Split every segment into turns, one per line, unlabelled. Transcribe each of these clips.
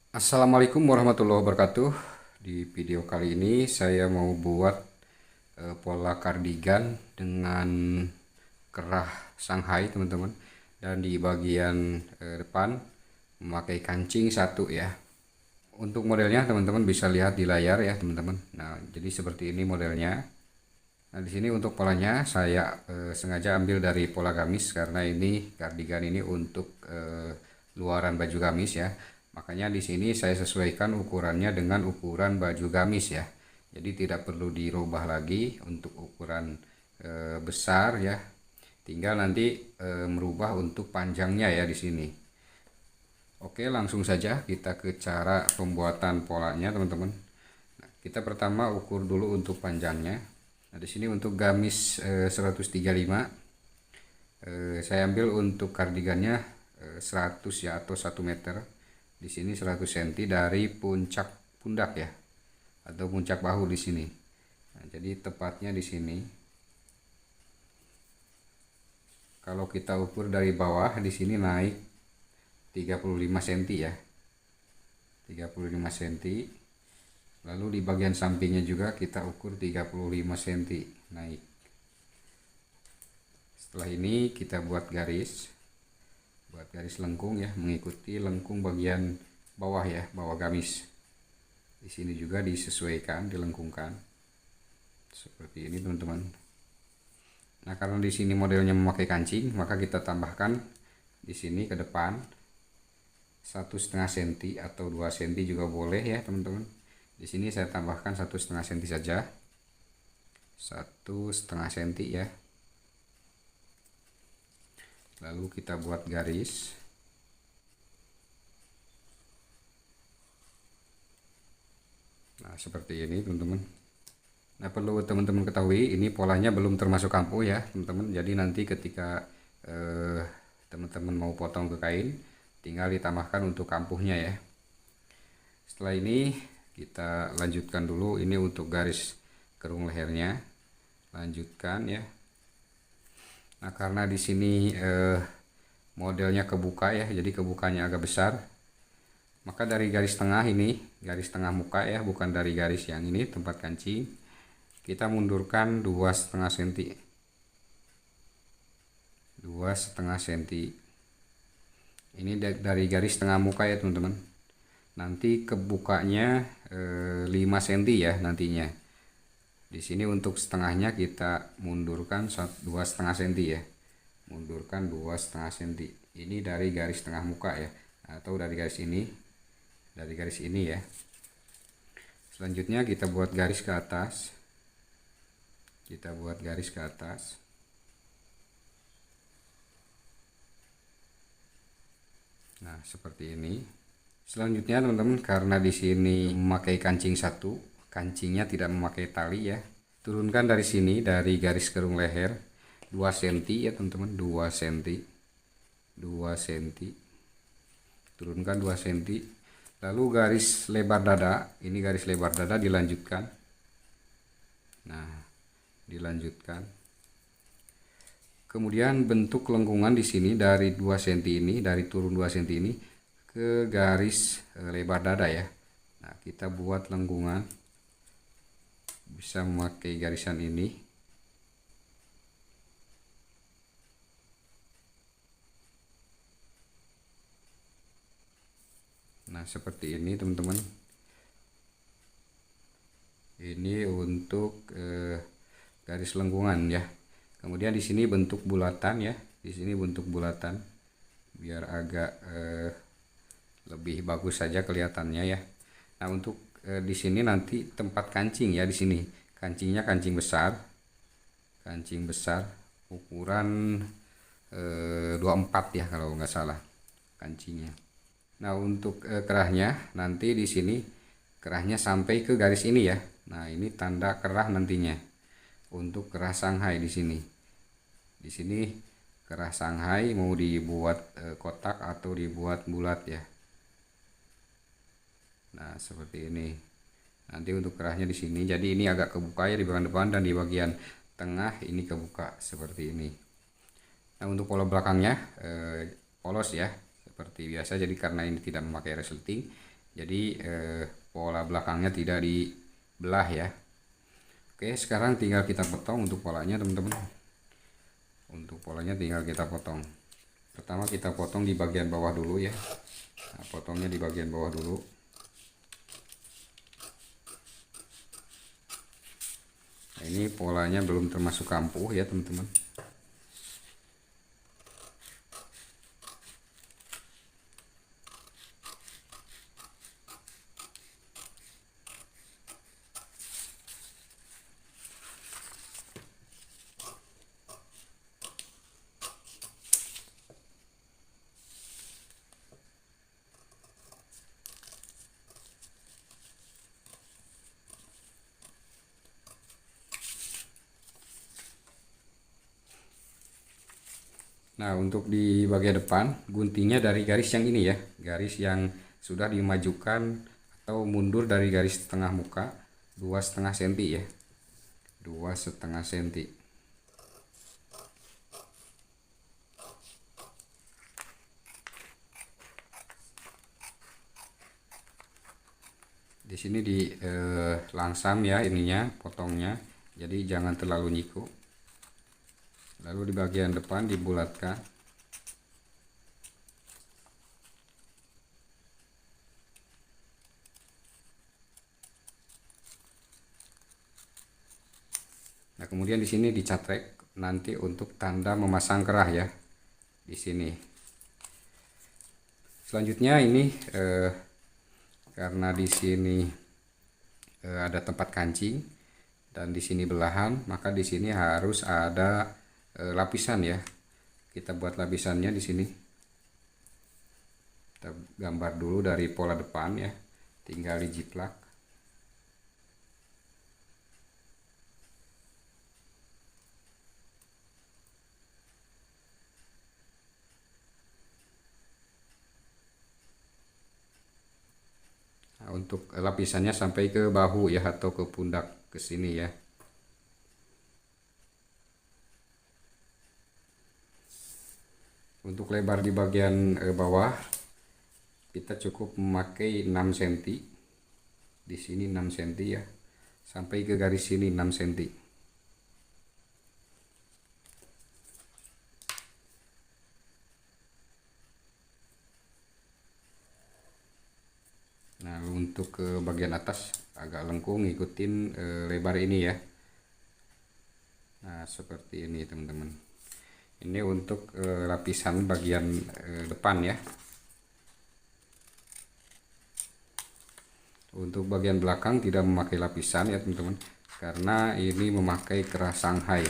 Assalamualaikum warahmatullahi wabarakatuh. Di video kali ini saya mau buat pola kardigan dengan kerah Shanghai, teman-teman. Dan di bagian depan memakai kancing satu ya. Untuk modelnya teman-teman bisa lihat di layar ya, teman-teman. Nah, jadi seperti ini modelnya. Nah, di sini untuk polanya saya sengaja ambil dari pola gamis karena ini kardigan ini untuk luaran baju gamis ya. Makanya di sini saya sesuaikan ukurannya dengan ukuran baju gamis ya. Jadi tidak perlu dirubah lagi untuk ukuran besar ya. Tinggal nanti merubah untuk panjangnya ya di sini. Oke, langsung saja kita ke cara pembuatan polanya, teman-teman. Nah, kita pertama ukur dulu untuk panjangnya. Nah, di sini untuk gamis 135 saya ambil untuk kardigannya 100 ya, atau 1 meter. Di sini 100 cm dari puncak pundak ya, atau puncak bahu di sini. Nah, jadi tepatnya di sini. Kalau kita ukur dari bawah di sini naik 35 cm ya. 35 cm. Lalu di bagian sampingnya juga kita ukur 35 cm naik. Setelah ini kita buat garis lengkung ya, mengikuti lengkung bagian bawah ya, bawah gamis. Di sini juga disesuaikan, dilengkungkan seperti ini, teman-teman. Nah, karena di sini modelnya memakai kancing, maka kita tambahkan di sini ke depan 1,5 cm atau 2 cm juga boleh ya, teman-teman. Di sini saya tambahkan 1,5 cm saja, 1,5 cm ya. Lalu kita buat garis. Nah, seperti ini, teman-teman. Nah, perlu teman-teman ketahui, ini polanya belum termasuk kampuh ya, teman-teman. Jadi nanti ketika teman-teman mau potong ke kain, tinggal ditambahkan untuk kampuhnya ya. Setelah ini kita lanjutkan dulu, ini untuk garis kerung lehernya. Lanjutkan ya. Nah, karena di sini modelnya kebuka ya, jadi kebukanya agak besar. Maka dari garis tengah ini, garis tengah muka ya, bukan dari garis yang ini tempat kancing, kita mundurkan 2,5 cm. 2,5 cm. Ini dari garis tengah muka ya, teman-teman. Nanti kebukanya 5 cm ya nantinya. Di sini untuk setengahnya kita mundurkan 2,5 cm ya. Mundurkan 2,5 cm. Ini dari garis tengah muka ya, atau dari garis ini. Dari garis ini ya. Selanjutnya kita buat garis ke atas. Kita buat garis ke atas. Nah, seperti ini. Selanjutnya, teman-teman, karena di sini memakai kancing satu, kancingnya tidak memakai tali ya. Turunkan dari sini, dari garis kerung leher 2 cm ya, teman-teman, 2 cm. 2 cm. Turunkan 2 cm. Lalu garis lebar dada, ini garis lebar dada dilanjutkan. Nah, dilanjutkan. Kemudian bentuk lengkungan di sini dari 2 cm ini, dari turun 2 cm ini ke garis lebar dada ya. Nah, kita buat lengkungan, bisa memakai garisan ini. Nah, seperti ini, teman-teman. Ini untuk garis lengkungan ya. Kemudian di sini bentuk bulatan ya. Di sini bentuk bulatan biar agak lebih bagus saja kelihatannya ya. Nah, untuk di sini nanti tempat kancing ya, di sini kancingnya kancing besar. Kancing besar ukuran 24 ya kalau nggak salah kancingnya. Nah, untuk kerahnya nanti di sini kerahnya sampai ke garis ini ya. Nah, ini tanda kerah nantinya. Untuk kerah Shanghai di sini. Di sini kerah Shanghai mau dibuat kotak atau dibuat bulat ya. Nah, seperti ini. Nanti untuk kerahnya di sini. Jadi ini agak kebuka ya di bagian depan, dan di bagian tengah ini kebuka seperti ini. Nah, untuk pola belakangnya polos ya, seperti biasa. Jadi karena ini tidak memakai resleting, jadi pola belakangnya tidak dibelah ya. Oke, sekarang tinggal kita potong untuk polanya teman-teman. Untuk polanya tinggal kita potong. Pertama kita potong di bagian bawah dulu ya. Nah, potongnya di bagian bawah dulu. Nah, ini polanya belum termasuk kampuh ya teman-teman. Nah, untuk di bagian depan, guntingnya dari garis yang ini ya, garis yang sudah dimajukan atau mundur dari garis tengah muka 2,5 cm ya, 2,5 cm. Di sini di langsam ya ininya, potongnya, jadi jangan terlalu nyiku. Lalu di bagian depan dibulatkan. Nah, kemudian di sini dicatrek nanti untuk tanda memasang kerah ya. Di sini. Selanjutnya ini karena di sini ada tempat kancing dan di sini belahan, maka di sini harus ada lapisan ya. Kita buat lapisannya di sini. Kita gambar dulu dari pola depan ya. Tinggal dijiplak. Nah, untuk lapisannya sampai ke bahu ya atau ke pundak ke sini ya. Untuk lebar di bagian bawah kita cukup memakai 6 cm. Di sini 6 cm ya. Sampai ke garis sini 6 cm. Nah, untuk ke bagian atas agak lengkung ngikutin lebar ini ya. Nah, seperti ini teman-teman. Ini untuk lapisan bagian depan ya. Untuk bagian belakang tidak memakai lapisan ya teman-teman, karena ini memakai kerah Shanghai.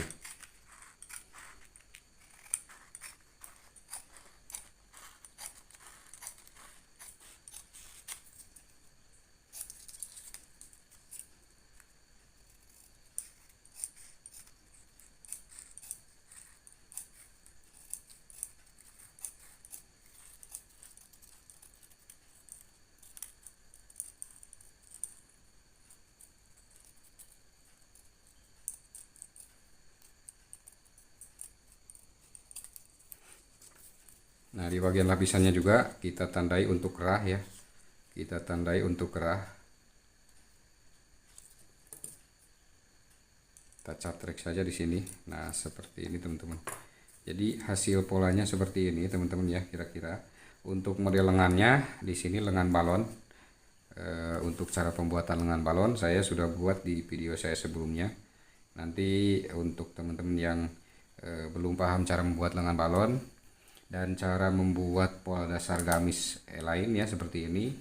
Nah, di bagian lapisannya juga kita tandai untuk kerah ya. Kita tandai untuk kerah. Kita catrek saja di sini. Nah, seperti ini teman-teman. Jadi hasil polanya seperti ini teman-teman ya kira-kira. Untuk model lengannya di sini lengan balon. Untuk cara pembuatan lengan balon saya sudah buat di video saya sebelumnya. Nanti untuk teman-teman yang belum paham cara membuat lengan balon dan cara membuat pola dasar gamis lain ya seperti ini,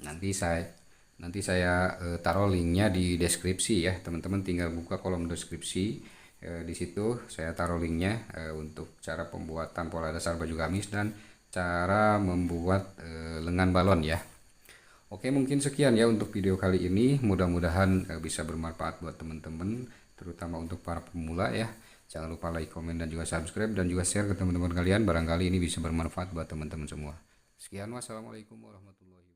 nanti saya taruh linknya di deskripsi ya teman-teman, tinggal buka kolom deskripsi, di situ saya taruh linknya untuk cara pembuatan pola dasar baju gamis dan cara membuat lengan balon ya. Oke, mungkin sekian ya untuk video kali ini, mudah-mudahan bisa bermanfaat buat teman-teman, terutama untuk para pemula ya. Jangan lupa like, komen, dan juga subscribe, dan juga share ke teman-teman kalian. Barangkali ini bisa bermanfaat buat teman-teman semua. Sekian, wassalamualaikum warahmatullahi wabarakatuh.